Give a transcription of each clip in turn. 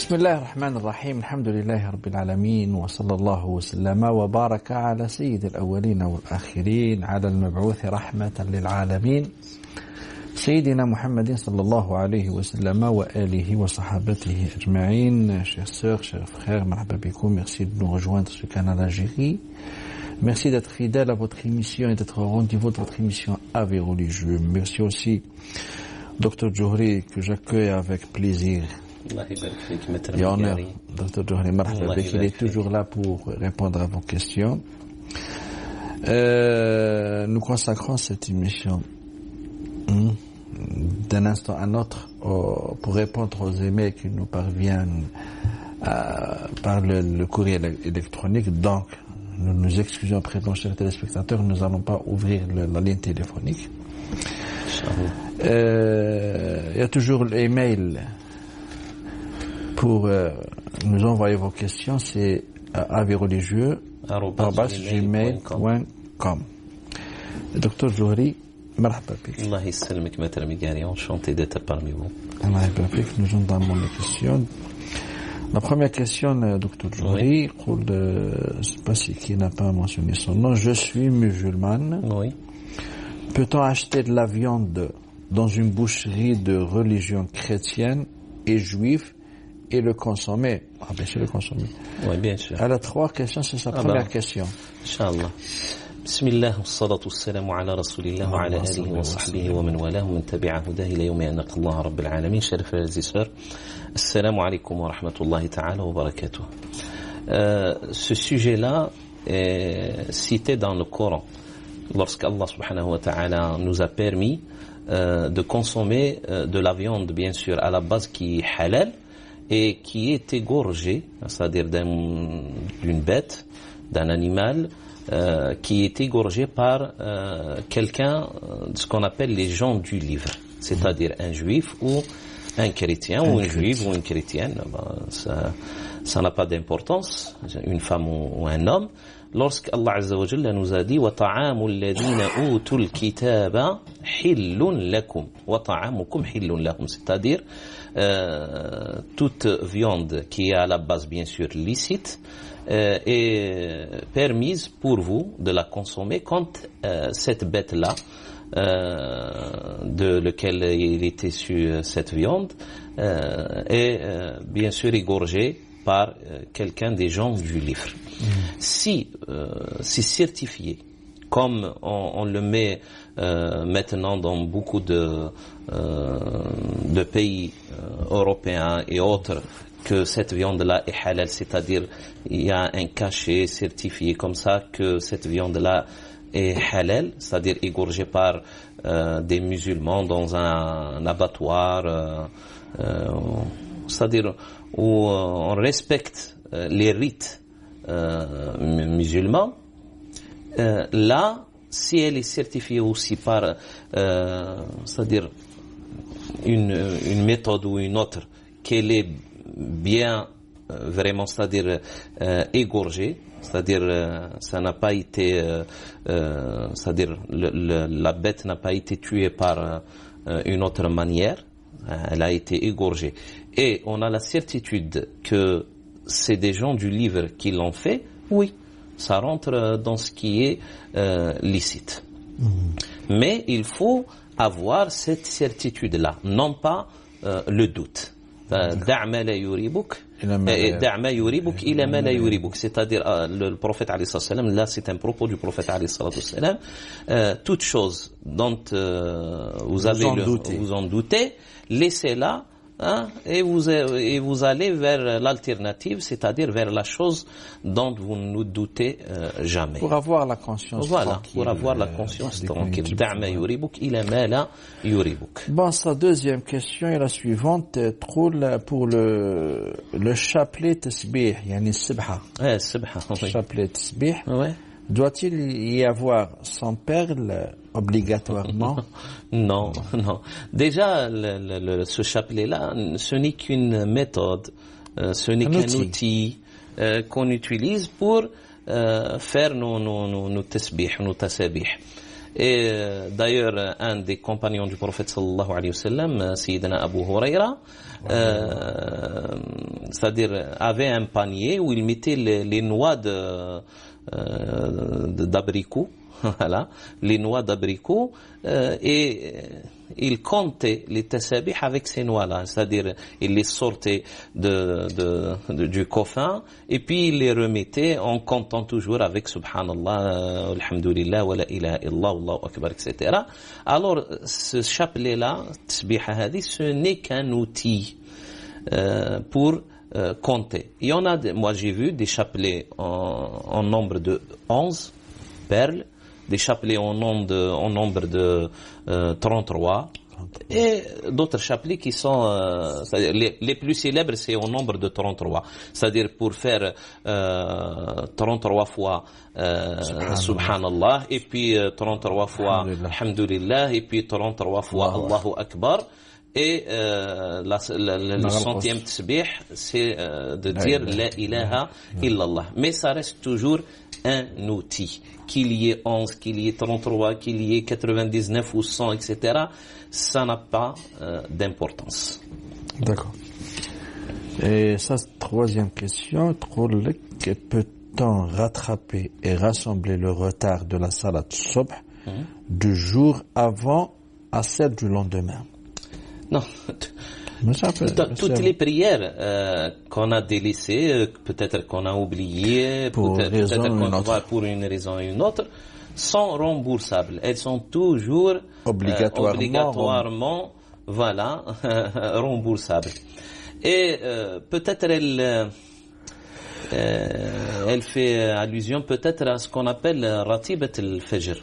بسم الله الرحمن الرحيم. الحمد لله رب العالمين، وصلى الله وسلم وبارك على سيد الأولين والآخرين، على المبعوث رحمة للعالمين سيدنا محمد صلى الله عليه وسلم وآله وصحابته أجمعين. Chers sœurs, chers frères, marhaba bikoum, merci de nous rejoindre sur le canal Algérie. Merci d'être fidèle à votre émission et d'être au rendez-vous de votre émission Avis religieux. Merci aussi Dr Djohri, que j'accueille avec plaisir. Et honneur, Dr Djohri, marhaba bik, il est toujours là pour répondre à vos questions. Nous consacrons cette émission d'un instant à l'autre pour répondre aux emails qui nous parviennent par le courrier électronique. Donc, nous nous excusons auprès de nos chers téléspectateurs, nous n'allons pas ouvrir la ligne téléphonique. Il y a toujours l'email pour nous envoyer vos questions, c'est avisreligieux@gmail.com. Docteur Djohri, marhaba bik. Allah ysalmik maître Migari, enchanté d'être parmi vous. Allah ybarik, nous entamons les questions. La première question, Docteur Djohri, je ne sais pas qui n'a pas mentionné son nom. Je suis musulmane. Oui. Peut-on acheter de la viande dans une boucherie de religion chrétienne et juive et le consommer? Ah, bien sûr, le consommer. Oui, bien sûr. Elle a trois questions, c'est sa première question. Inch'Allah. Bismillah, wassalatu wassalamu ala rasulillah wa ala alihi wa sahbihi wa man walah wa man tabi'a hudah ila yawmi an nalqa Allah rabbil alamin. Chers frères et sœurs, assalamu alaykum wa rahmatullahi ta'ala wa barakatuh. Ce sujet-là est cité dans le Coran. Lorsque Allah subhanahu wa ta'ala nous a permis de consommer de la viande, bien sûr, à la base qui est halal et qui est égorgée, c'est-à-dire d'une bête, d'un animal, qui est égorgé par quelqu'un, ce qu'on appelle les gens du livre, c'est-à-dire un juif ou un chrétien, ou une juive ou une chrétienne, ça n'a pas d'importance, une femme ou un homme. Lorsque Allah Azza wa Jalla nous a dit wa ta'amul ladina utul kitaba hillun lakum wa ta'amukum hillun lahum, c'est-à-dire toute viande qui est à la base bien sûr licite est permise pour vous de la consommer quand cette bête-là de laquelle il était sur cette viande est bien sûr égorgée par quelqu'un des gens du livre. Si c'est certifié, comme on le met maintenant dans beaucoup de pays européens et autres, que cette viande-là est halal, c'est-à-dire il y a un cachet certifié comme ça que cette viande-là est halal, c'est-à-dire égorgée par des musulmans dans un abattoir, c'est-à-dire où on respecte les rites musulmans. Là, si elle est certifiée aussi par, c'est-à-dire une méthode ou une autre, qu'elle est bien vraiment, c'est-à-dire égorgée, c'est-à-dire ça n'a pas été, c'est-à-dire la bête n'a pas été tuée par une autre manière, elle a été égorgée. Et on a la certitude que c'est des gens du livre qui l'ont fait, oui, ça rentre dans ce qui est licite. Mais il faut avoir cette certitude-là, non pas le doute. Da'ma la yuribuk, da'ma yuribuk ila ma la yuribuk. C'est-à-dire, le prophète alayhi salam, là c'est un propos du prophète alayhi salam, toute chose dont vous en doutez, laissez-la. Et vous allez vers l'alternative, c'est-à-dire vers la chose dont vous ne doutez jamais. Pour avoir la conscience tranquille. Pour avoir la conscience tranquille. Da'ma yuribuk ila ma la yuribuk. Bon, sa deuxième question est la suivante. Pour le chapelet tasbih, yani sibha. Sibha. Chapelet tasbih. Ouais. Doit-il y avoir sans perles obligatoirement? Non. Déjà, ce chapelet-là, ce n'est qu'une méthode, ce n'est qu'un outil qu'on utilise pour faire nos tasbih, nos tasabih. Et d'ailleurs, un des compagnons du prophète sallallahu alayhi wa sallam, Sayyidina Abu Huraira, c'est-à-dire avait un panier où il mettait les noix d'abricot, voilà, les noix d'abricot, et il comptait les tasabih avec ces noix-là, c'est-à-dire il les sortait du coffin et puis il les remettait en comptant toujours avec Subhanallah, Alhamdulillah, wa la ilaha illallah, Allahu Akbar, etc. Alors ce chapelet-là, tasbiha hadi, ce n'est qu'un outil pour compter. Il y en a, moi j'ai vu des chapelets en nombre de 11 perles, des chapelets en nombre de 33 et d'autres chapelets qui sont les plus célèbres, c'est au nombre de 33, c'est-à-dire pour faire 33 fois Subhanallah, et puis 33 fois Alhamdulillah, et puis 33 fois Allahu Akbar. Et le centième tasbih, c'est de dire la ilaha illallah. Mais ça reste toujours un outil. Qu'il y ait 11, qu'il y ait 33, qu'il y ait 99 ou 100, etc. Ça n'a pas d'importance. D'accord. Et ça, troisième question. Peut-on rattraper et rassembler le retard de la salat subh du jour avant à celle du lendemain? Non. Toutes les prières qu'on a délaissées, peut-être qu'on a oubliées, peut-être qu'on va pour une raison ou une autre, sont remboursables. Elles sont toujours obligatoirement voilà, remboursables. Et peut-être elle fait allusion peut-être à ce qu'on appelle ratibat al-fajr.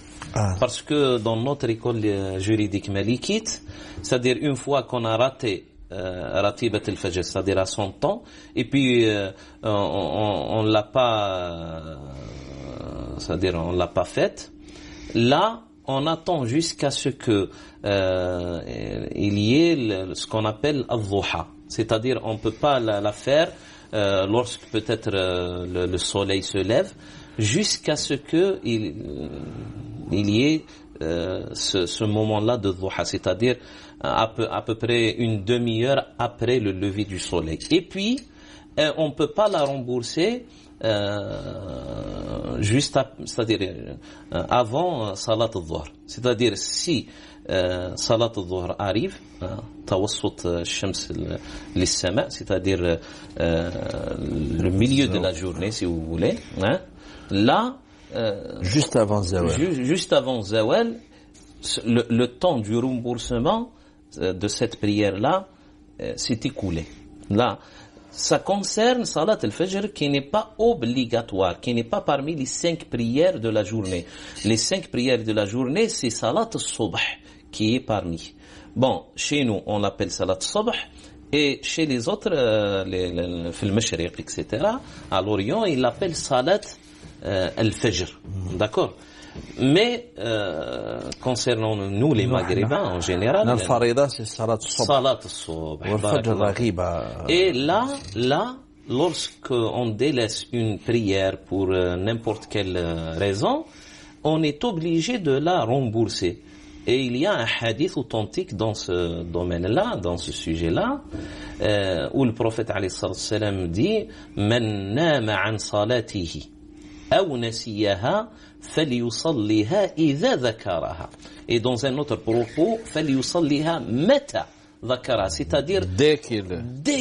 Parce que dans notre école juridique malikite, c'est-à-dire une fois qu'on a raté ratibat al-fajr, c'est-à-dire à son temps, et puis on l'a pas, c'est-à-dire on l'a pas faite, là on attend jusqu'à ce que il y ait ce qu'on appelle al-dhuha, c'est-à-dire on peut pas la faire lorsque peut-être le soleil se lève, jusqu'à ce que il y ait ce moment-là de dhuha, c'est-à-dire à peu près une demi-heure après le lever du soleil. Et puis, on ne peut pas la rembourser c'est-à-dire avant Salat al-Dhuhr. C'est-à-dire si Salat al-Dhuhr arrive, tawassut shams lis-sama, c'est-à-dire le milieu de la journée, si vous voulez, hein, là, juste avant Zawal. Juste avant Zawal, le temps du remboursement de cette prière-là s'est écoulé. Là, ça concerne Salat al-Fajr qui n'est pas obligatoire, qui n'est pas parmi les 5 prières de la journée. Les 5 prières de la journée, c'est Salat al-Subh qui est parmi. Bon, chez nous, on l'appelle Salat al-Subh, et chez les autres, le Mashriq, etc., à l'Orient, ils l'appellent Salat al-Fajr. D'accord? Mais concernant nous les Maghrébins en général, c'est Salat al-Subh. Et là, lorsqu'on délaisse une prière pour n'importe quelle raison, on est obligé de la rembourser. Et il y a un hadith authentique dans ce domaine-là, dans ce sujet-là, où le prophète alayhi salam dit « Man nama an salatihi aw nasiyaha فليصليها إذا ذكرها. Et dans un autre propos, فليصليها متى ذكرها, c'est-à-dire dès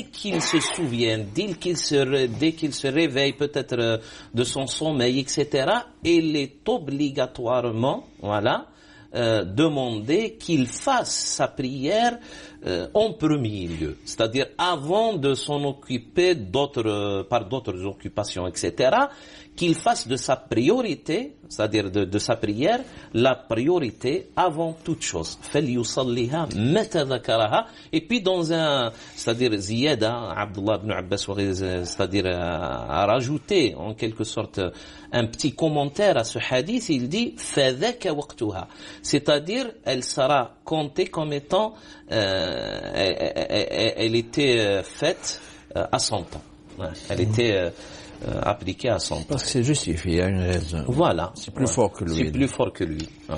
qu'il se souvient, dès qu'il se réveille peut-être de son sommeil, etc., il est obligatoirement, voilà, demander qu'il fasse sa prière en premier lieu, c'est-à-dire avant de s'en occuper par d'autres occupations, etc., qu'il fasse de sa priorité, c'est-à-dire de sa prière, la priorité avant toute chose. فَلْيُصَلِّهَا مَتَى ذَكَرَهَا. Et puis c'est-à-dire Ziyada, Abdullah ibn Abbas, c'est-à-dire a rajouté en quelque sorte un petit commentaire à ce hadith, il dit فَذَكَ وَقْتُهَا, c'est-à-dire elle sera comptée comme étant elle était faite à son temps. Elle était appliquée à son temps. Parce que c'est justifié, il y a une raison. Voilà. C'est plus fort que lui. C'est plus fort que lui. Ouais.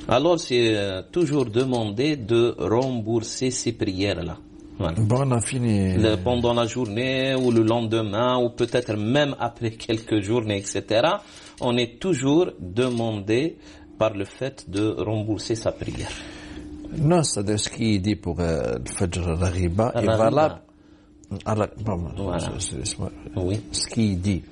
Alors, c'est toujours demandé de rembourser ces prières-là. Voilà. Bon, on a fini. Pendant la journée ou le lendemain ou peut-être même après quelques journées, etc. On est toujours demandé par le fait de rembourser sa prière. Non, c'est-à-dire ce qui dit pour le Fajr Raghiba est valable. Voilà. Oui. Ce qui dit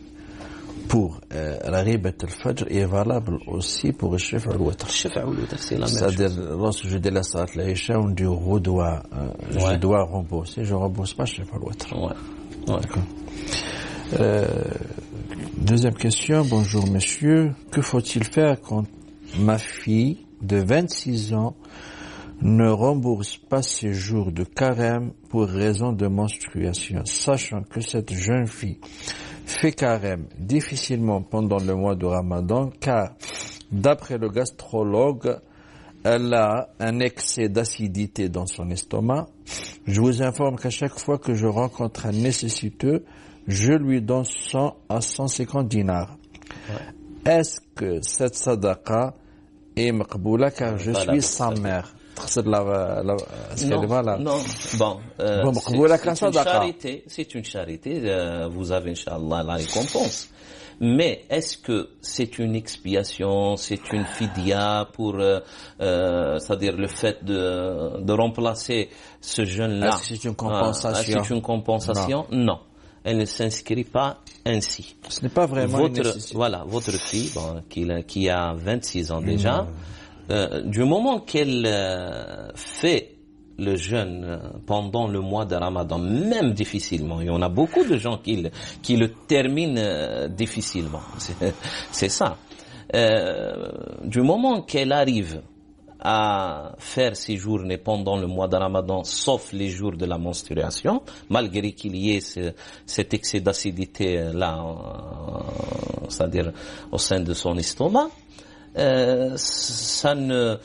pour Raghibat al-Fajr est valable aussi pour le Shaf' al-Watr. Shaf' al-Watr, c'est la même chose. C'est-à-dire, lorsque je dis la Salat al-Isha, on dit je dois rembourser, je ne rembourse pas Shaf' al-Watr. Ouais. D'accord. Deuxième question. Bonjour monsieur. Que faut-il faire quand ma fille de 26 ans ne rembourse pas ses jours de carême pour raison de menstruation, sachant que cette jeune fille fait carême difficilement pendant le mois de Ramadan, car d'après le gastrologue, elle a un excès d'acidité dans son estomac. Je vous informe qu'à chaque fois que je rencontre un nécessiteux, je lui donne 100 à 150 dinars. Ouais. Est-ce que cette sadaqa est maqboula car je suis sa mère? Non. Bon, c'est une charité. Vous avez, Inch'Allah, la récompense. Mais est-ce que c'est une expiation, c'est une fidya pour, c'est-à-dire le fait de remplacer ce jeune-là? Est-ce que c'est une compensation? C'est une compensation? Non. Elle ne s'inscrit pas ainsi. Ce n'est pas vraiment une nécessité. Voilà, votre fille, qui a 26 ans déjà, du moment qu'elle fait le jeûne pendant le mois de Ramadan, même difficilement, et on a beaucoup de gens qui le terminent difficilement, c'est ça. Du moment qu'elle arrive à faire ses journées pendant le mois de Ramadan, sauf les jours de la menstruation, malgré qu'il y ait cet excès d'acidité là, c'est-à-dire au sein de son estomac, ça ne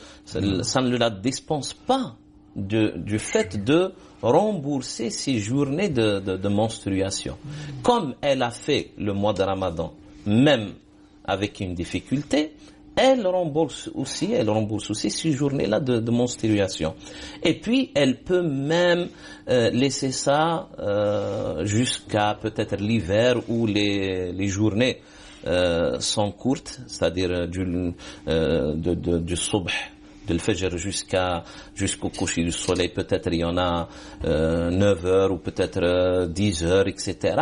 la dispense pas du fait de rembourser ses journées de menstruation. Comme elle a fait le mois de Ramadan, même avec une difficulté, elle rembourse aussi ces journées-là de menstruation. Et puis, elle peut même laisser ça jusqu'à peut-être l'hiver où les journées sont courtes, c'est-à-dire du subh, de l'Fajr jusqu'au coucher du soleil. Peut-être il y en a 9 heures ou peut-être 10 heures, etc.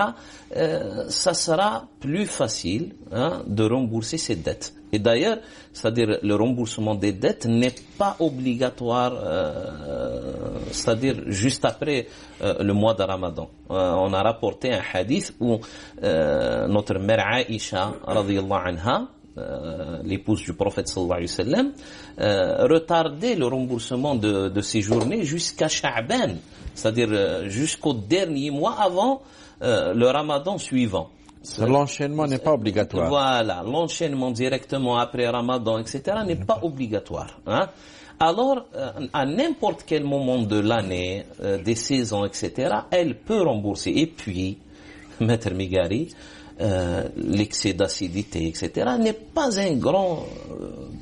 Ça sera plus facile de rembourser ces dettes. Et d'ailleurs, c'est-à-dire le remboursement des dettes n'est pas obligatoire, c'est-à-dire juste après le mois de Ramadan. On a rapporté un hadith où notre mère Aïcha, radiyallahu anha, l'épouse du prophète sallallahu alayhi wa sallam, retardait le remboursement de ses journées jusqu'à Sha'ban, c'est-à-dire jusqu'au dernier mois avant le Ramadan suivant. L'enchaînement n'est pas obligatoire. Voilà, l'enchaînement directement après Ramadan, etc. n'est pas obligatoire. Alors, à n'importe quel moment de l'année, des saisons, etc., elle peut rembourser. Et puis, Maître Migari, l'excès d'acidité, etc., n'est pas un grand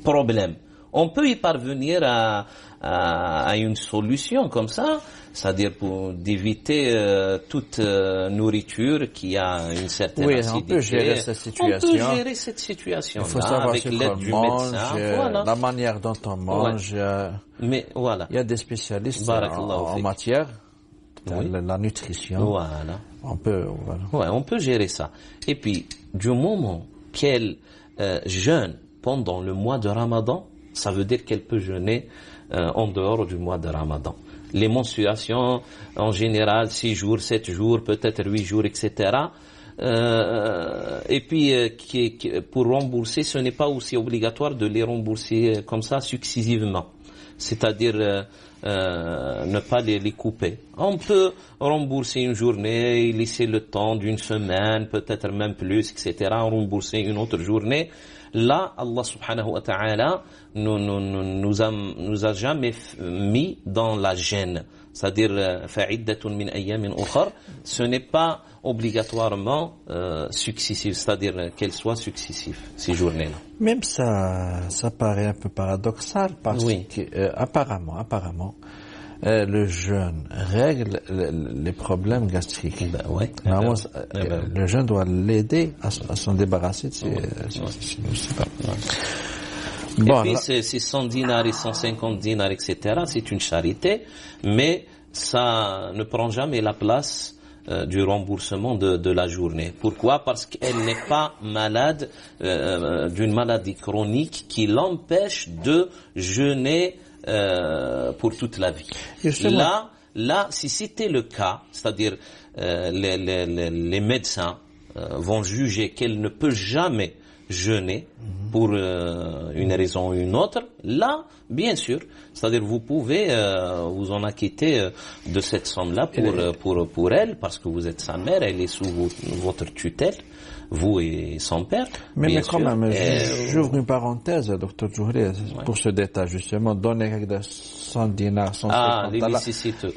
problème. On peut y parvenir à une solution comme ça, c'est-à-dire pour d'éviter toute nourriture qui a une certaine acidité. On peut gérer cette situation. On peut gérer cette situation. Il faut savoir avec l'aide du médecin. Voilà. La manière dont on mange. Mais voilà. Il y a des spécialistes en matière de la nutrition. Voilà. On peut, on peut gérer ça. Et puis, du moment qu'elle jeûne pendant le mois de Ramadan, ça veut dire qu'elle peut jeûner en dehors du mois de Ramadan. Les menstruations, en général, 6 jours, 7 jours, peut-être 8 jours, etc. Et puis, pour rembourser, ce n'est pas aussi obligatoire de les rembourser comme ça successivement. C'est-à-dire ne pas les couper. On peut rembourser une journée, laisser le temps d'une semaine, peut-être même plus, etc. Rembourser une autre journée. Là, Allah subhanahu wa ta'ala nous a jamais mis dans la gêne. c'est-à-dire فَعِدَّةٌ مِنْ أَيَّامٍ أُخَرَ, ce n'est pas obligatoirement successif, c'est-à-dire qu'elle soit successive, ces journées-là. Même ça paraît un peu paradoxal parce Oui. que apparemment, le jeûne règle les problèmes gastriques. Ben ouais. Normalement, ben. le jeûne doit l'aider à s'en débarrasser de ces Bon, et puis, c'est 100 dinars et 150 dinars, etc. C'est une charité, mais ça ne prend jamais la place du remboursement de la journée. Pourquoi? Parce qu'elle n'est pas malade d'une maladie chronique qui l'empêche de jeûner pour toute la vie. Là, si c'était le cas, c'est-à-dire les médecins vont juger qu'elle ne peut jamais jeûner pour une raison ou une autre, là, bien sûr, c'est-à-dire vous pouvez vous en acquitter de cette somme-là pour elle, parce que vous êtes sa mère, elle est sous votre tutelle, vous et son père. Mais quand même, j'ouvre une parenthèse, docteur Djouhri, pour ce détail, justement, donner 100 dinars, 150 les dollars. nécessiteux.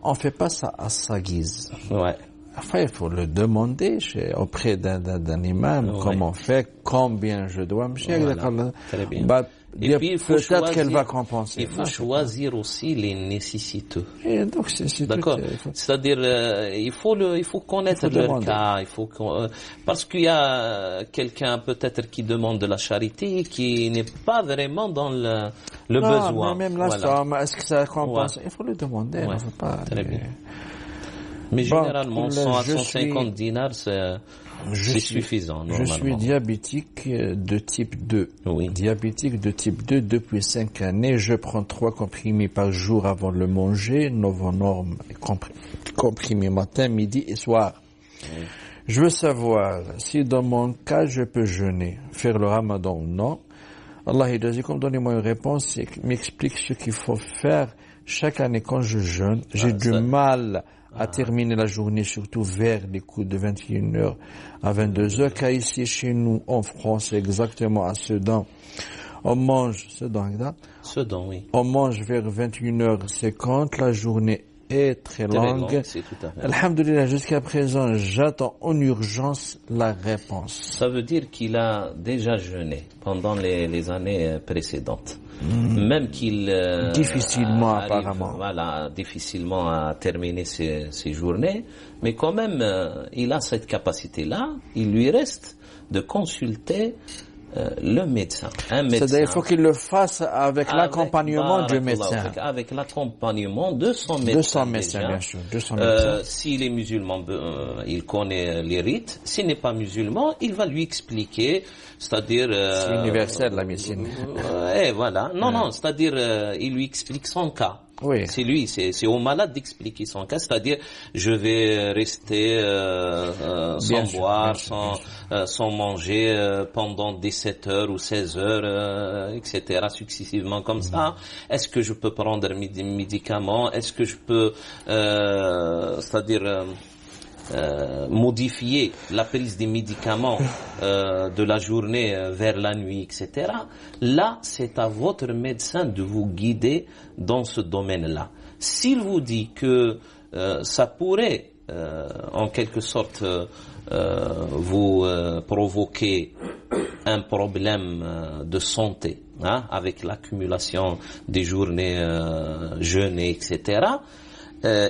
On fait pas ça à sa guise. Ouais. Enfin, il faut le demander auprès d'un imam, comment on fait, combien je dois me chier. Voilà. Très bien. Et puis, peut-être qu'elle va compenser. Il faut choisir aussi les nécessiteux. Et donc, d'accord. C'est-à-dire, il faut connaître leur cas. Parce qu'il y a quelqu'un peut-être qui demande de la charité qui n'est pas vraiment dans le besoin. Mais même la somme, est-ce que ça compense? Il faut le demander. Ouais. On veut pas. Très bien. Mais généralement, 100 à 150 dinars, c'est suffisant, normalement. Je suis diabétique de type 2. Oui. Diabétique de type 2 depuis 5 années. Je prends 3 comprimés par jour avant de le manger. Novonorm, comprimés matin, midi et soir. Oui. Je veux savoir si dans mon cas, je peux jeûner, faire le ramadan ou non. Allah Hidazikum, donnez-moi une réponse et m'explique ce qu'il faut faire chaque année quand je jeûne. J'ai du mal à terminer la journée, surtout vers les coups de 21h à 22h, car ici, chez nous, en France, exactement à Sedan, on mange, Sedan, oui. On mange vers 21h50, la journée est très longue. C'est tout à fait. Alhamdulillah, jusqu'à présent, j'attends en urgence la réponse. Ça veut dire qu'il a déjà jeûné pendant les années précédentes. Même qu'il difficilement arrive, apparemment. Voilà, difficilement à terminer ses journées, mais quand même il a cette capacité-là. Il lui reste de consulter le médecin. Un médecin. C'est-à-dire, il faut qu'il le fasse avec l'accompagnement du médecin. Avec l'accompagnement de son médecin. Bien sûr. De son médecin. S'il est musulman, il connaît les rites. S'il n'est pas musulman, il va lui expliquer, c'est-à-dire... c'est universel, la médecine. Et voilà. Non, c'est-à-dire, il lui explique son cas. Oui. C'est au malade d'expliquer son cas, c'est-à-dire je vais rester sans boire, sans manger pendant 17 heures ou 16 heures, etc. successivement comme ça. Est-ce que je peux prendre des médicaments? Est-ce que je peux, c'est-à-dire modifier la prise des médicaments de la journée vers la nuit, etc. Là, c'est à votre médecin de vous guider dans ce domaine-là. S'il vous dit que ça pourrait, en quelque sorte, vous provoquer un problème de santé, avec l'accumulation des journées jeûnées, etc.,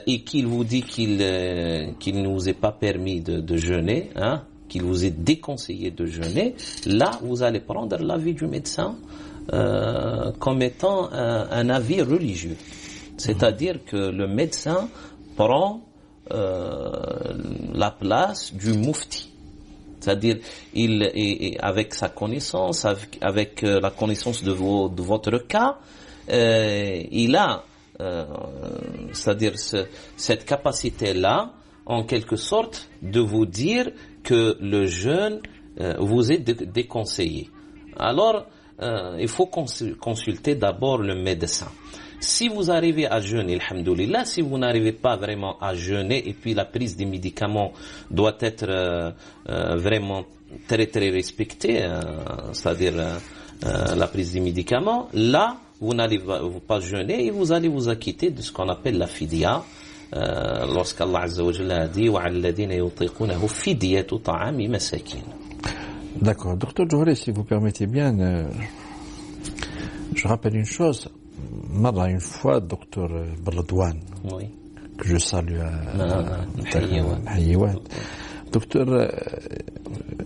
et qu'il vous dit qu'il ne vous est pas permis de jeûner, qu'il vous est déconseillé de jeûner, là, vous allez prendre l'avis du médecin comme étant un avis religieux. C'est-à-dire que le médecin prend la place du mufti. C'est-à-dire, avec sa connaissance, avec la connaissance de votre cas, il a c'est-à-dire cette capacité-là, en quelque sorte, de vous dire que le jeûne vous est déconseillé. Alors, il faut consulter d'abord le médecin. Si vous arrivez à jeûner, alhamdoulilah, si vous n'arrivez pas vraiment à jeûner, et puis la prise des médicaments doit être vraiment très très respectée, c'est-à-dire la prise des médicaments, là, vous n'allez pas jeûner et vous allez vous acquitter de ce qu'on appelle la fidya. Lorsqu'Allah Azza wa Jalla a dit وَعَلَى الَّذِينَ يُطِيقُونَهُ فِدْيَةُ طَعَامِ مَسَاكِينَ. D'accord. Docteur Djouhri, si vous permettez bien, je rappelle une chose. Une fois, docteur Bardouane, Oui. que je salue à Hayiwad. Docteur,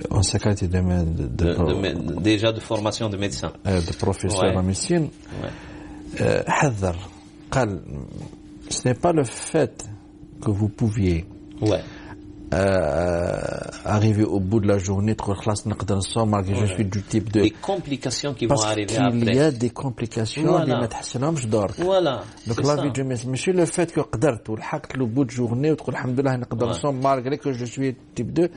en sécurité déjà de formation de médecin. De professeur en médecine, حذر قال ce n'est pas le fait que vous pouviez arriver au bout de la journée, malgré je suis du type de... Les complications qui vont arriver après. Parce qu'il y a des complications, voilà. Donc la vie de monsieur, le fait que قدرت le bout de journée, malgré que je suis type 2,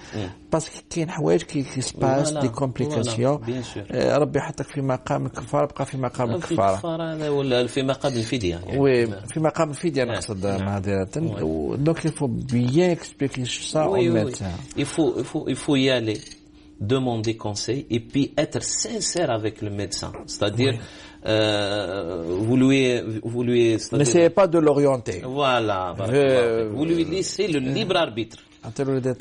parce qu'il y a des qui se passent, des complications. Bien sûr. ربي يحطك في مقام الكفارة بقى في مقام الكفارة. ولا في مقام الفدية. Oui, في مقام الفدية نقصد معذرة. Donc il faut bien expliquer ça au médecin. Il faut y aller, demander conseil et puis être sincère avec le médecin. C'est-à-dire, vous lui n'essayez pas de l'orienter. Voilà. Vous lui laissez le libre arbitre.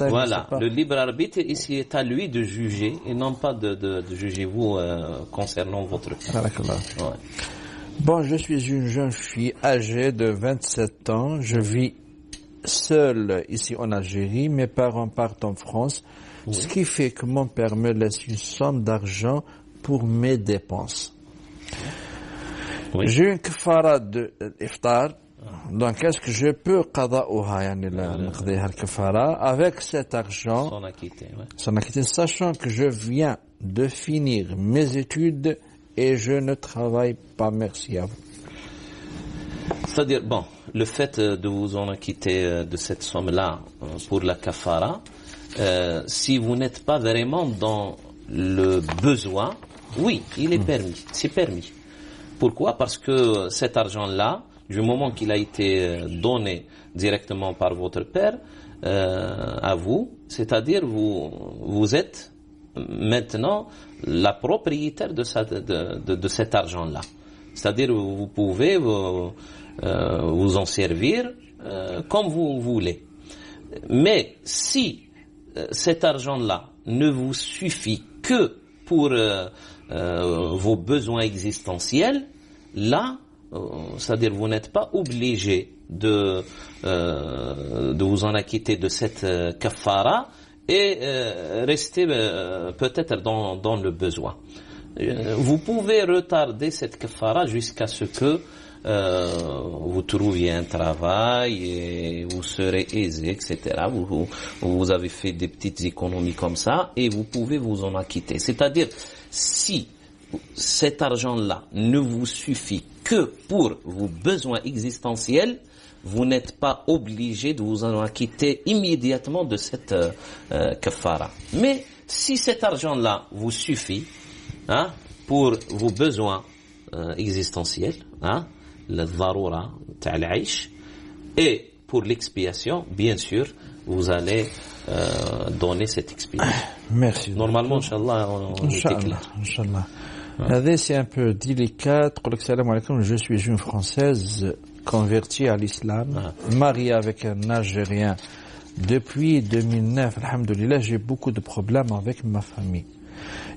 Voilà, le libre arbitre, ici est à lui de juger et non pas de juger vous concernant votre cas. Ouais. Bon, je suis une jeune fille âgée de 27 ans. Je vis seule ici en Algérie. Mes parents partent en France. Oui. Ce qui fait que mon père me laisse une somme d'argent pour mes dépenses. Oui. J'ai une kafara de iftar. Donc, est-ce que je peux avec cet argent s'en acquitter, sachant que je viens de finir mes études et je ne travaille pas. Merci à vous. C'est-à-dire, bon, le fait de vous en acquitter de cette somme-là pour la kafara, si vous n'êtes pas vraiment dans le besoin, oui, il est permis, c'est permis. Pourquoi? Parce que cet argent-là, du moment qu'il a été donné directement par votre père à vous, c'est-à-dire vous êtes maintenant la propriétaire de cet argent-là. C'est-à-dire vous pouvez vous en servir comme vous voulez. Mais si cet argent-là ne vous suffit que pour vos besoins existentiels, là, c'est-à-dire vous n'êtes pas obligé de vous en acquitter de cette kafara et rester peut-être dans le besoin. Vous pouvez retarder cette kafara jusqu'à ce que vous trouviez un travail et vous serez aisé, etc. Vous avez fait des petites économies comme ça et vous pouvez vous en acquitter. C'est-à-dire, si cet argent-là ne vous suffit que pour vos besoins existentiels, vous n'êtes pas obligé de vous en acquitter immédiatement de cette kafara. Mais si cet argent-là vous suffit pour vos besoins existentiels, le dharura ta'al aish, et pour l'expiation, bien sûr, vous allez donner cette expiation. Merci. Normalement, Inch'Allah, on est clair. Inch'Allah. C'est un peu délicat. Je suis une Française convertie à l'islam, mariée avec un Algérien depuis 2009. Alhamdoulilah, j'ai beaucoup de problèmes avec ma famille.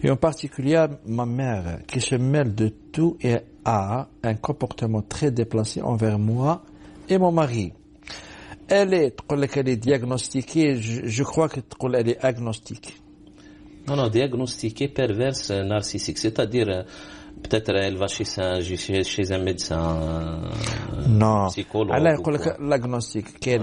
Et en particulier, ma mère, qui se mêle de tout et a un comportement très déplacé envers moi et mon mari. Elle est diagnostiquée, je crois qu'elle est agnostique. Non, diagnostiquée perverse narcissique, c'est-à-dire peut-être elle va chez un médecin, psychologue. Non, l'agnostique, qui est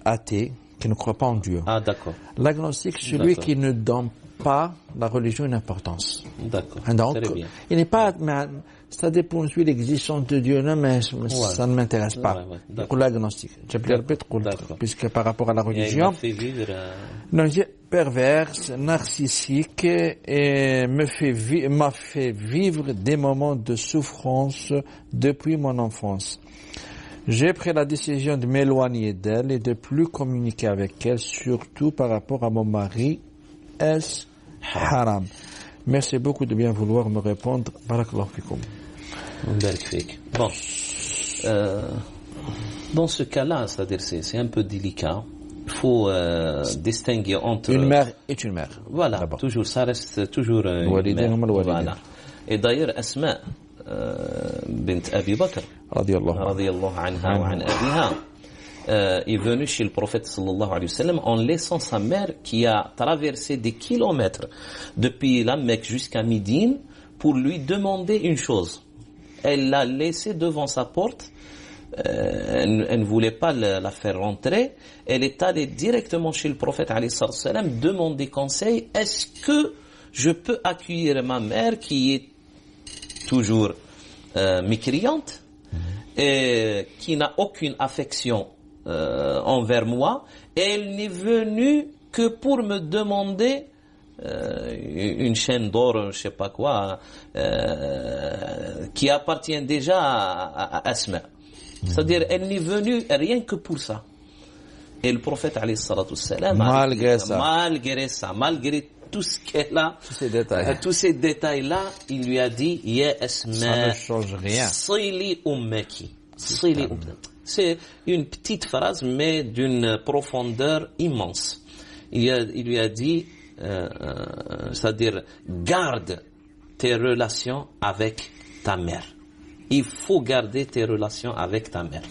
athée, qui ne croit pas en Dieu. Ah, d'accord. L'agnostique, celui qui ne donne pas la religion une importance. D'accord. Donc, il n'est pas, c'est-à-dire pour nous l'existence de Dieu, non, mais ça ne m'intéresse pas. Pour l'agnostique. Puisque par rapport à la religion, perverse, narcissique, et m'a fait vivre des moments de souffrance depuis mon enfance. J'ai pris la décision de m'éloigner d'elle et de plus communiquer avec elle, surtout par rapport à mon mari. Est-ce haram? Merci beaucoup de bien vouloir me répondre. Barakallahu fikoum. Bon, dans ce cas-là, c'est-à-dire c'est un peu délicat. Il faut distinguer entre une mère est une mère. Voilà, toujours ça reste toujours une mère. Voilà. Et d'ailleurs Asma bint Abi Bakr radiyallahu anha wa an abiha est venue chez le prophète sallallahu alayhi wa sallam en laissant sa mère qui a traversé des kilomètres depuis la Mecque jusqu'à Médine pour lui demander une chose. Elle l'a laissée devant sa porte. Elle ne voulait pas la faire rentrer. Elle est allée directement chez le prophète alayhi salam demander conseil. Est-ce que je peux accueillir ma mère qui est toujours mécréante et qui n'a aucune affection envers moi, et elle n'est venue que pour me demander une chaîne d'or, je sais pas quoi, qui appartient déjà à Asma. C'est-à-dire, elle n'est venue rien que pour ça. Et le prophète alayhi salatu wassalam, malgré tout ce qu'elle a, tous ces détails-là, il lui a dit, Ya Asma, ça ne change rien. Sili ummaki. C'est une petite phrase, mais d'une profondeur immense. Il lui a dit, c'est-à-dire, garde tes relations avec ta mère. Il faut garder tes relations avec ta mère.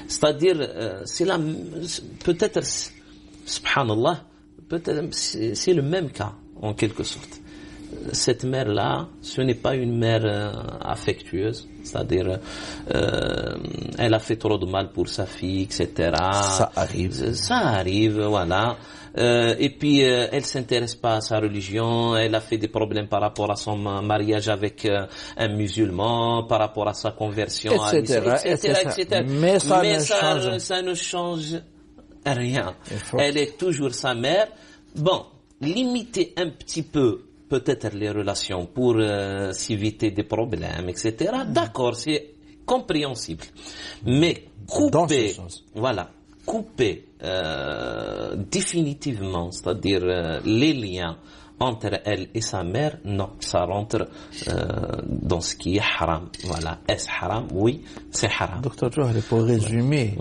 C'est-à-dire, peut-être, subhanallah, peut-être, c'est le même cas, en quelque sorte. Cette mère-là, ce n'est pas une mère affectueuse, c'est-à-dire, elle a fait trop de mal pour sa fille, etc. Ça arrive, voilà. Et puis, elle s'intéresse pas à sa religion, elle a fait des problèmes par rapport à son mariage avec un musulman, par rapport à sa conversion, etc. Mais ça ne change rien. Elle est toujours sa mère. Bon, limiter un petit peu peut-être les relations pour s'éviter des problèmes, etc. D'accord, c'est compréhensible. Mais couper définitivement, c'est-à-dire les liens entre elle et sa mère, non, ça rentre dans ce qui est haram. Voilà, est-ce haram? Oui, c'est haram. Docteur Johari, pour résumer,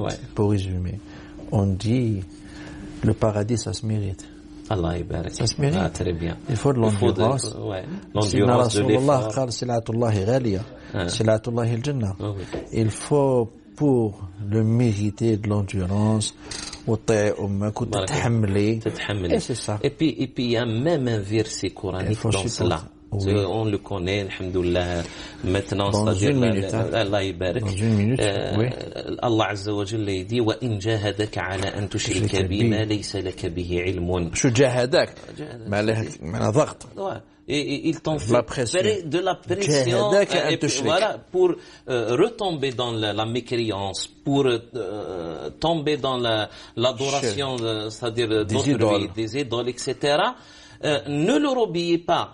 on dit le paradis, ça se mérite. Allah يبارك. Ça se mérite. Très bien. Il faut de l'endurance. L'endurance de l'effort. قال سلعة الله غالية. سلعة الله الجنة. Il faut pour le mériter de l'endurance وتطيعي أمك وتتحملي. Et c'est ça. Et puis il y a même un verset coranique dans cela. On le connaît, alhamdoulilah. Maintenant, c'est-à-dire, Allah يبارك. Dans une minute, oui. Allah Azza wa Jalla dit وإن جاهدك على أن تشرك بي ما ليس لك به علم. شو جاهدك؟ ما له ضغط. Et ils t'ont fait de la pression et puis, voilà, pour retomber dans la mécréance, pour tomber dans l'adoration, c'est-à-dire d'autrui, des idoles, etc. Ne leur obéis pas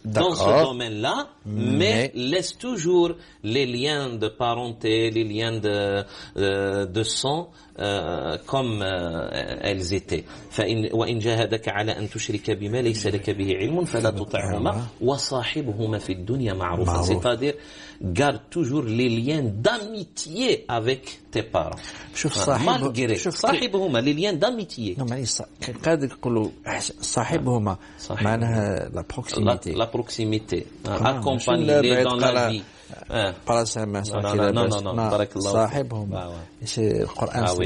dans ce domaine-là, mais laisse toujours les liens de parenté, les liens de sang comme elles étaient. وإن جاهدك على أن تشرك بما ليس لك به علم فلا تطعهما وصاحبهما في الدنيا معروفا. C'est-à-dire, garde toujours les liens d'amitié avec tes parents. malgré صاحبهما, les liens d'amitié. Non, mais قاعد يقولوا صاحبهما معناها la proximité. La proximité. Accompagner-les dans la vie. Pas la semaine. Non. صاحبهما. C'est le Coran.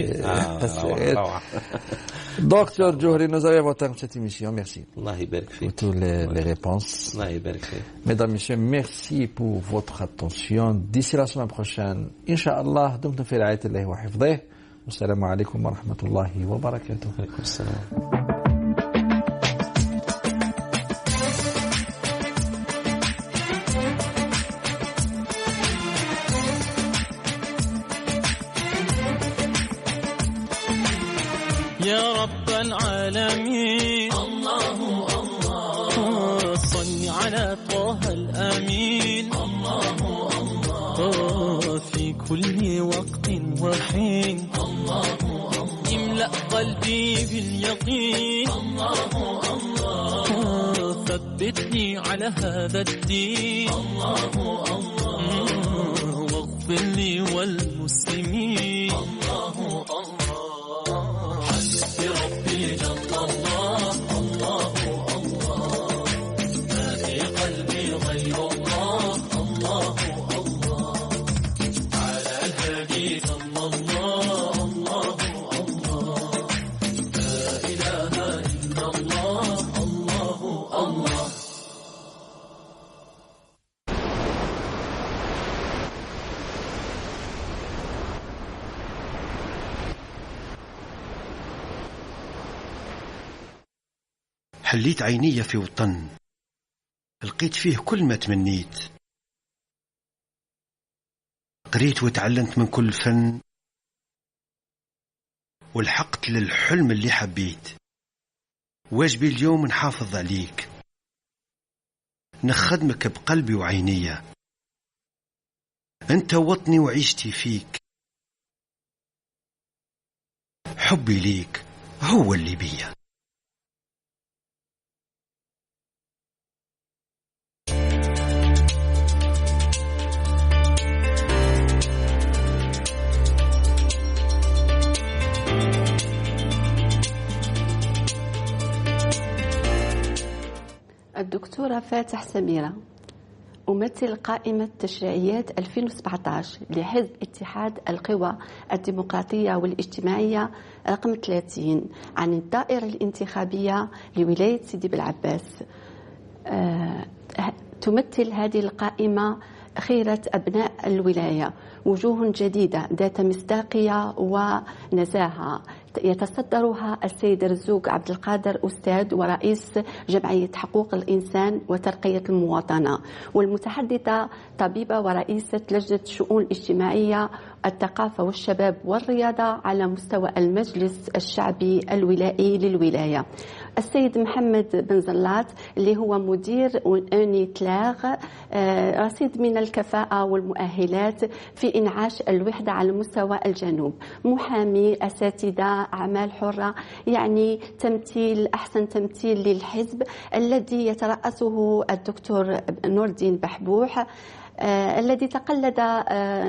Docteur Johari, nous arrivons au terme de cette émission. Merci pour toutes les réponses. Mesdames, Messieurs, merci pour votre attention. D'ici la semaine prochaine, Inch'Allah, دمتم في رعاية الله وحفظه. والسلام عليكم ورحمة الله وبركاته. عليكم السلام. يا رب العالمين الله صل على طه الأمين الله في كل وقت وحين املأ قلبي باليقين ثبتني على هذا الدين واغفر لي والمسلمين. الله الله حسبي ربي جل الله. الله الله ما في قلبي غير الله. الله الله على الهادي صلى الله. الله الله لا إله إلا الله. الله الله. حليت عيني في وطن لقيت فيه كل ما تمنيت، قريت وتعلمت من كل فن والحقت للحلم اللي حبيت. واجبي اليوم نحافظ عليك، نخدمك بقلبي وعينيا، انت وطني وعيشتي فيك، حبي ليك هو اللي بيا. الدكتورة فاتح سميرة، أمثل قائمة تشريعيات 2017 لحزب اتحاد القوى الديمقراطية والاجتماعية رقم 30 عن الدائرة الانتخابية لولاية سيدي بلعباس. تمثل هذه القائمة خيرة أبناء الولاية، وجوه جديدة ذات مصداقية ونزاهة يتصدرها السيد رزوق عبد القادر أستاذ ورئيس جمعية حقوق الإنسان وترقية المواطنة، والمتحدثة طبيبة ورئيسة لجنة الشؤون الاجتماعية الثقافة والشباب والرياضة على مستوى المجلس الشعبي الولائي للولاية. السيد محمد بن زلات اللي هو مدير أونيتلاغ، رصيد من الكفاءة والمؤهلات في إنعاش الوحدة على مستوى الجنوب، محامي، أساتذة، أعمال حرة، يعني تمثيل، أحسن تمثيل للحزب الذي يترأسه الدكتور نور الدين بحبوح، الذي تقلد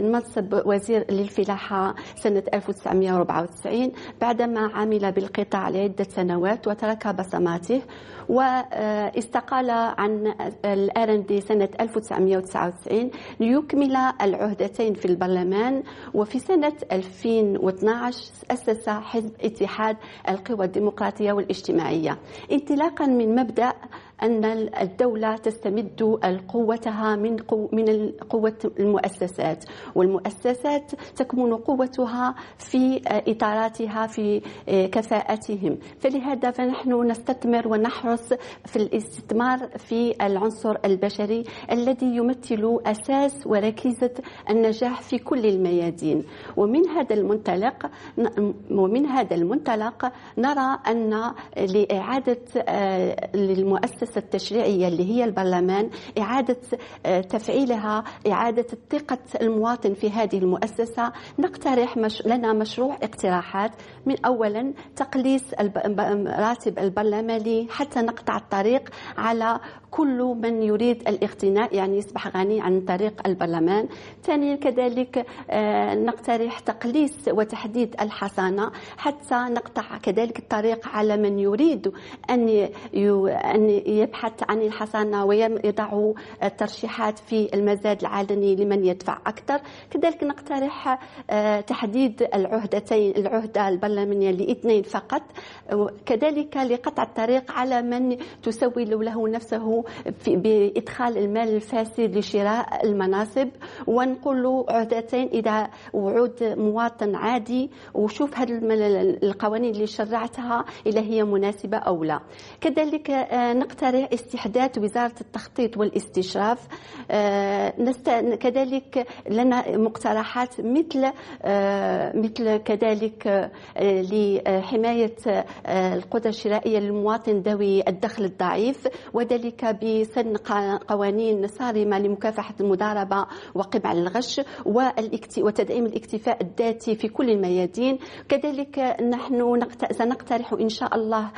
منصب وزير للفلاحة سنة 1994 بعدما عمل بالقطاع لعدة سنوات وترك بصماته، واستقال عن الآرندي سنة 1999 ليكمل العهدتين في البرلمان. وفي سنة 2012 أسس حزب اتحاد القوى الديمقراطية والاجتماعية، انطلاقا من مبدأ أن الدولة تستمد قوتها من قوة المؤسسات، والمؤسسات تكمن قوتها في إطاراتها في كفاءتهم. فلهذا فنحن نستثمر ونحرص في الاستثمار في العنصر البشري الذي يمثل أساس وركيزة النجاح في كل الميادين. ومن هذا المنطلق نرى أن لإعادة للمؤسسة التشريعية اللي هي البرلمان إعادة تفعيلها، إعادة ثقة المواطن في هذه المؤسسة، نقترح لنا مشروع اقتراحات. من أولا تقليص راتب البرلماني حتى نقطع الطريق على كل من يريد الاغتناء، يعني يصبح غني عن طريق البرلمان. ثانيا كذلك نقترح تقليص وتحديد الحصانة حتى نقطع كذلك الطريق على من يريد أن يبحث عن الحصانة ويضع الترشيحات في المزاد العلني لمن يدفع أكثر. كذلك نقترح تحديد العهدتين، العهدة البرلمانية ل2 فقط، كذلك لقطع الطريق على من تسول له نفسه بإدخال المال الفاسد لشراء المناصب، ونقول له عهدتين إذا وعود مواطن عادي، وشوف هذه القوانين اللي شرعتها إذا هي مناسبة أو لا. كذلك نقترح استحداث وزارة التخطيط والاستشراف. كذلك لنا مقترحات مثل كذلك لحماية القدرة الشرائية للمواطن ذوي الدخل الضعيف، وذلك بسن قوانين صارمة لمكافحة المضاربة وقمع الغش وتدعيم الاكتفاء الذاتي في كل الميادين. كذلك نحن سنقترح إن شاء الله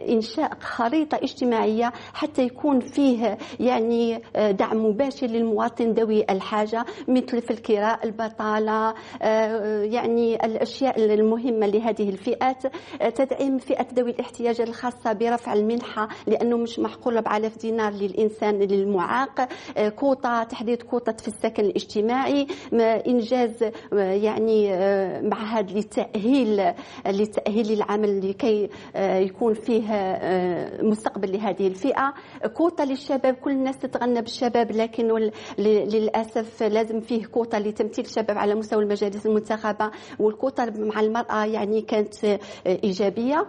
إنشاء خريطة اجتماعية الاجتماعية حتى يكون فيه يعني دعم مباشر للمواطن ذوي الحاجة، مثل في الكراء، البطالة، يعني الأشياء المهمة لهذه الفئات. تدعيم فئة ذوي الاحتياجات الخاصة برفع المنحة لأنه مش معقول ب1000 دينار للإنسان للمعاق، كوطة، تحديد كوطة في السكن الاجتماعي، إنجاز يعني معهد للتأهيل للعمل لكي يكون فيه مستقبل لهذه الفئة، كوطة للشباب. كل الناس تتغنى بالشباب، لكن للأسف لازم فيه كوطة لتمثيل الشباب على مستوى المجالس المنتخبة، والكوطة مع المرأة يعني كانت إيجابية.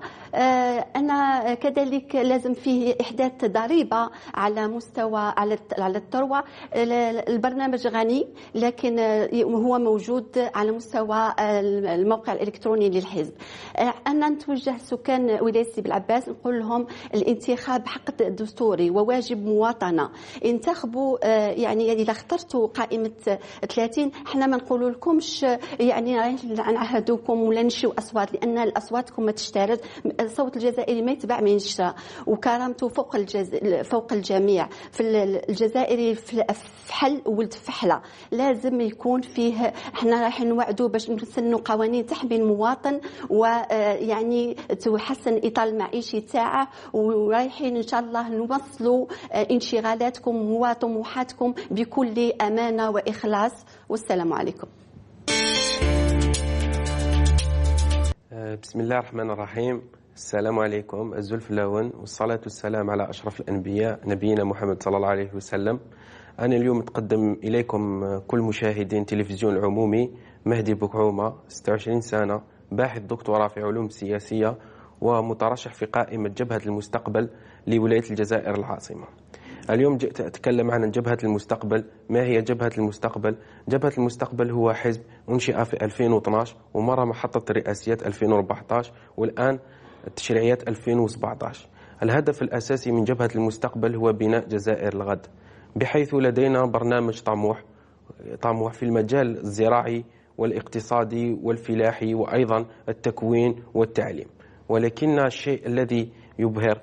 أنا كذلك لازم فيه إحداث ضريبة على مستوى على الثروة. البرنامج غني لكن هو موجود على مستوى الموقع الإلكتروني للحزب. أنا نتوجه سكان ولاية سيدي بلعباس نقول لهم الانتخاب حق دستوري وواجب مواطنة. انتخبوا، يعني إذا اخترتوا قائمة 30 احنا ما نقول لكمش يعني نعهدوكم ولا نشيو أصوات، لأن الأصواتكم ما تشترط. صوت الجزائري ما يتباع ما ينشرى، وكرامته فوق الجميع. في الجزائري في حل ولد فحلة، لازم يكون فيه. احنا راح نوعدوا باش نسنوا قوانين تحمي المواطن ويعني تحسن إطار المعيشي تاعه، ورايحين إن شاء الله نوصلوا انشغالاتكم وطموحاتكم بكل أمانة وإخلاص. والسلام عليكم. بسم الله الرحمن الرحيم. السلام عليكم. الزلف اللون، والصلاة والسلام على أشرف الأنبياء نبينا محمد صلى الله عليه وسلم. أنا اليوم أتقدم إليكم كل مشاهدين تلفزيون العمومي مهدي بكعومة، 26 سنة، باحث دكتوراه في علوم سياسية ومترشح في قائمة جبهة المستقبل لولاية الجزائر العاصمة. اليوم جئت أتكلم عن جبهة المستقبل. ما هي جبهة المستقبل؟ جبهة المستقبل هو حزب أنشئ في 2012 ومر محطة الرئاسيات 2014 والآن التشريعيات 2017. الهدف الأساسي من جبهة المستقبل هو بناء جزائر الغد، بحيث لدينا برنامج طموح في المجال الزراعي والاقتصادي والفلاحي وأيضا التكوين والتعليم. ولكن الشيء الذي يبهر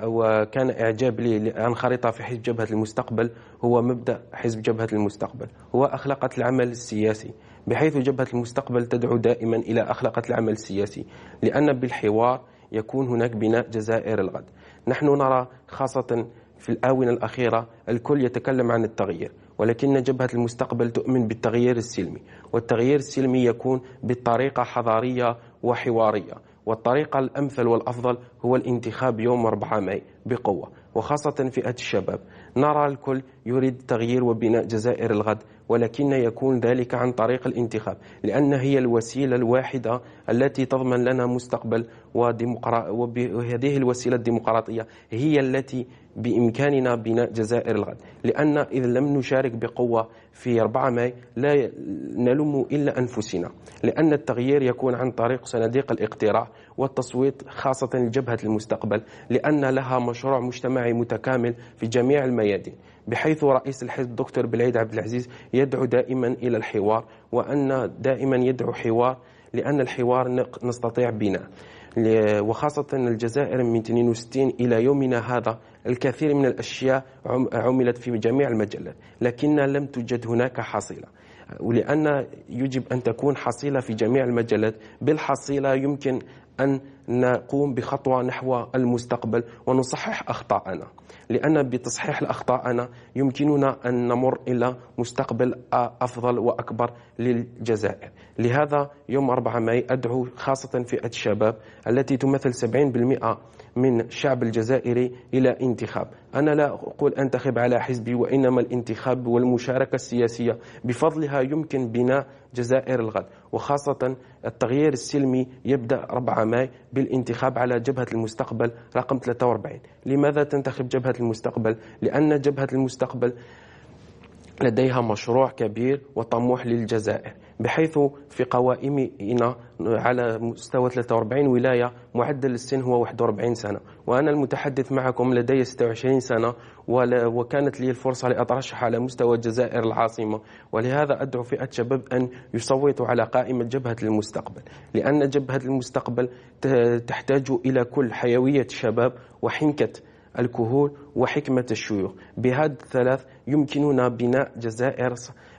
وكان إعجاب لي أن خرط في حزب جبهة المستقبل هو مبدأ حزب جبهة المستقبل، هو أخلاقة العمل السياسي، بحيث جبهة المستقبل تدعو دائما إلى أخلاقة العمل السياسي، لأن بالحوار يكون هناك بناء جزائر الغد. نحن نرى خاصة في الآونة الأخيرة الكل يتكلم عن التغيير، ولكن جبهة المستقبل تؤمن بالتغيير السلمي، والتغيير السلمي يكون بطريقة حضارية وحوارية، والطريقة الأمثل والأفضل هو الانتخاب يوم 4 ماي بقوة، وخاصة فئة الشباب. نرى الكل يريد تغيير وبناء جزائر الغد، ولكن يكون ذلك عن طريق الانتخاب، لأن هي الوسيلة الواحدة التي تضمن لنا مستقبل وهذه الوسيلة الديمقراطية هي التي بإمكاننا بناء جزائر الغد. لأن إذا لم نشارك بقوة في 4 ماي لا نلوم إلا أنفسنا، لأن التغيير يكون عن طريق صناديق الاقتراع والتصويت، خاصة لجبهة المستقبل، لأن لها مشروع مجتمعي متكامل في جميع الميادين، بحيث رئيس الحزب دكتور بلعيد عبد العزيز يدعو دائما إلى الحوار، وأن دائما يدعو حوار، لأن الحوار نستطيع بناء. وخاصة الجزائر من 62 إلى يومنا هذا الكثير من الأشياء عملت في جميع المجالات، لكن لم توجد هناك حصيلة، ولأن يجب أن تكون حصيلة في جميع المجالات. بالحصيلة يمكن أن نقوم بخطوة نحو المستقبل ونصحح أخطاءنا، لأن بتصحيح الأخطاءنا يمكننا أن نمر إلى مستقبل أفضل وأكبر للجزائر. لهذا يوم 4 ماي أدعو خاصة فئة الشباب التي تمثل 70% من الشعب الجزائري إلى انتخاب. أنا لا أقول أنتخب على حزبي، وإنما الانتخاب والمشاركة السياسية بفضلها يمكن بناء جزائر الغد، وخاصة التغيير السلمي يبدأ 4 ماي بالانتخاب على جبهة المستقبل رقم 43. لماذا تنتخب جبهة المستقبل؟ لأن جبهة المستقبل لديها مشروع كبير وطموح للجزائر، بحيث في قوائمنا على مستوى 43 ولاية معدل السن هو 41 سنة، وأنا المتحدث معكم لدي 26 سنة، وكانت لي الفرصة لأترشح على مستوى الجزائر العاصمة. ولهذا أدعو فئة شباب أن يصوتوا على قائمة جبهة المستقبل، لأن جبهة المستقبل تحتاج إلى كل حيوية الشباب وحنكة الكهول وحكمة الشيوخ. بهذه الثلاث يمكننا بناء جزائر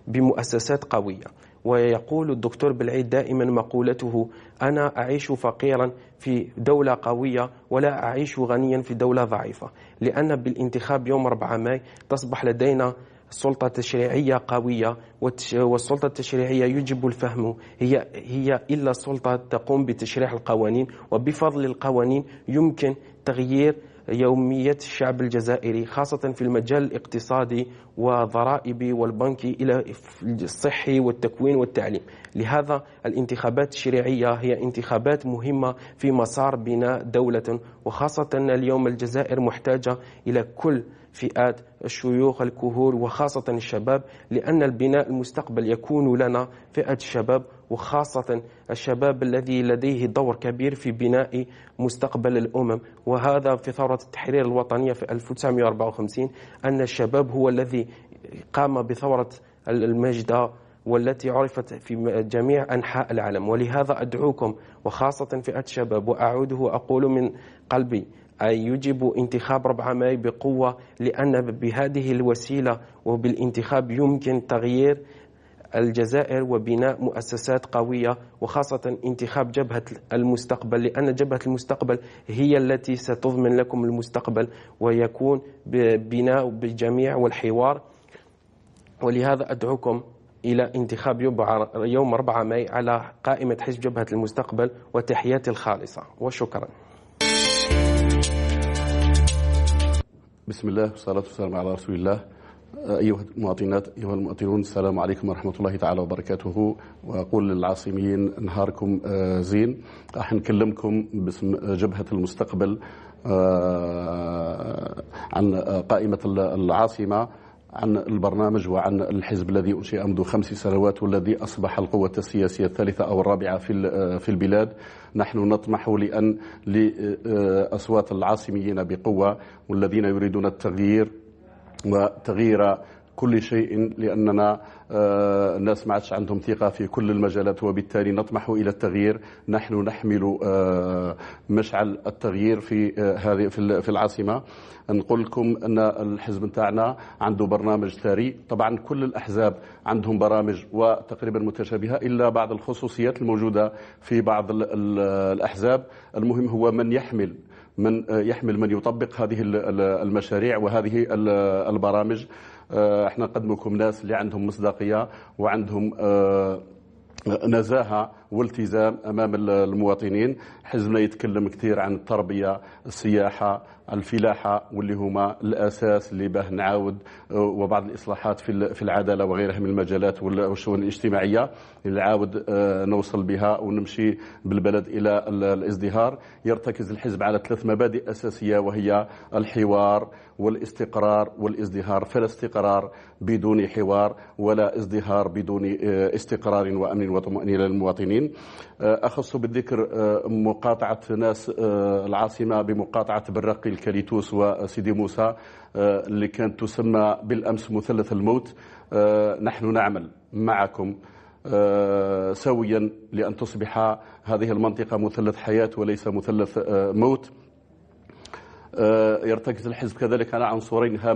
بمؤسسات قوية. ويقول الدكتور بالعيد دائما مقولته: أنا أعيش فقيرا في دولة قوية ولا أعيش غنيا في دولة ضعيفة. لأن بالانتخاب يوم 4 ماي تصبح لدينا سلطة تشريعية قوية، والسلطة التشريعية يجب الفهم هي إلا سلطة تقوم بتشريع القوانين، وبفضل القوانين يمكن تغيير يومية الشعب الجزائري، خاصة في المجال الاقتصادي والضرائبي والبنكي إلى الصحي والتكوين والتعليم. لهذا الانتخابات التشريعية هي انتخابات مهمة في مسار بناء دولة، وخاصة اليوم الجزائر محتاجة إلى كل فئات الشيوخ الكهول وخاصة الشباب، لأن البناء المستقبل يكون لنا فئة الشباب، وخاصة الشباب الذي لديه دور كبير في بناء مستقبل الأمم. وهذا في ثورة التحرير الوطنية في 1954 أن الشباب هو الذي قام بثورة المجد والتي عرفت في جميع أنحاء العالم. ولهذا أدعوكم وخاصة فئة الشباب وأعود وأقول من قلبي أي يجب انتخاب 4 ماي بقوة، لأن بهذه الوسيلة وبالانتخاب يمكن تغيير الجزائر وبناء مؤسسات قوية، وخاصة انتخاب جبهة المستقبل، لأن جبهة المستقبل هي التي ستضمن لكم المستقبل ويكون بناء بالجميع والحوار. ولهذا أدعوكم إلى انتخاب يوم 4 ماي على قائمة حزب جبهة المستقبل. وتحياتي الخالصة وشكرا. بسم الله والصلاة والسلام على رسول الله. أيها المواطنات أيها المواطنون، السلام عليكم ورحمة الله تعالى وبركاته. وأقول للعاصميين نهاركم زين. راح نكلمكم باسم جبهة المستقبل عن قائمة العاصمة، عن البرنامج وعن الحزب الذي أنشئ منذ 5 سنوات والذي أصبح القوة السياسية الثالثة أو الرابعة في البلاد. نحن نطمح لأصوات العاصميين بقوة والذين يريدون التغيير وتغيير كل شيء، لأننا الناس ما عادش عندهم ثقة في كل المجالات، وبالتالي نطمح إلى التغيير. نحن نحمل مشعل التغيير في العاصمة. نقول لكم أن الحزب نتاعنا عنده برنامج ثري. طبعا كل الأحزاب عندهم برامج وتقريبا متشابهة إلا بعض الخصوصيات الموجودة في بعض الأحزاب. المهم هو من يحمل من يطبق هذه المشاريع وهذه البرامج. احنا نقدم لكم ناس اللي عندهم مصداقية وعندهم نزاهة والتزام أمام المواطنين. حزبنا يتكلم كثير عن التربية، السياحة، الفلاحة، واللي هما الأساس اللي به نعاود، وبعض الإصلاحات في العدالة وغيرها من المجالات والشؤون الاجتماعية اللي نعاود نوصل بها ونمشي بالبلد إلى الازدهار. يرتكز الحزب على 3 مبادئ أساسية، وهي الحوار والاستقرار والازدهار. فلا استقرار بدون حوار، ولا ازدهار بدون استقرار وأمن وطمأنينة للمواطنين. أخص بالذكر مقاطعة ناس العاصمة بمقاطعة برقي الكاليتوس وسيدي موسى اللي كانت تسمى بالأمس مثلث الموت. نحن نعمل معكم سويا لأن تصبح هذه المنطقة مثلث حياة وليس مثلث موت. يرتكز الحزب كذلك على عنصرين هام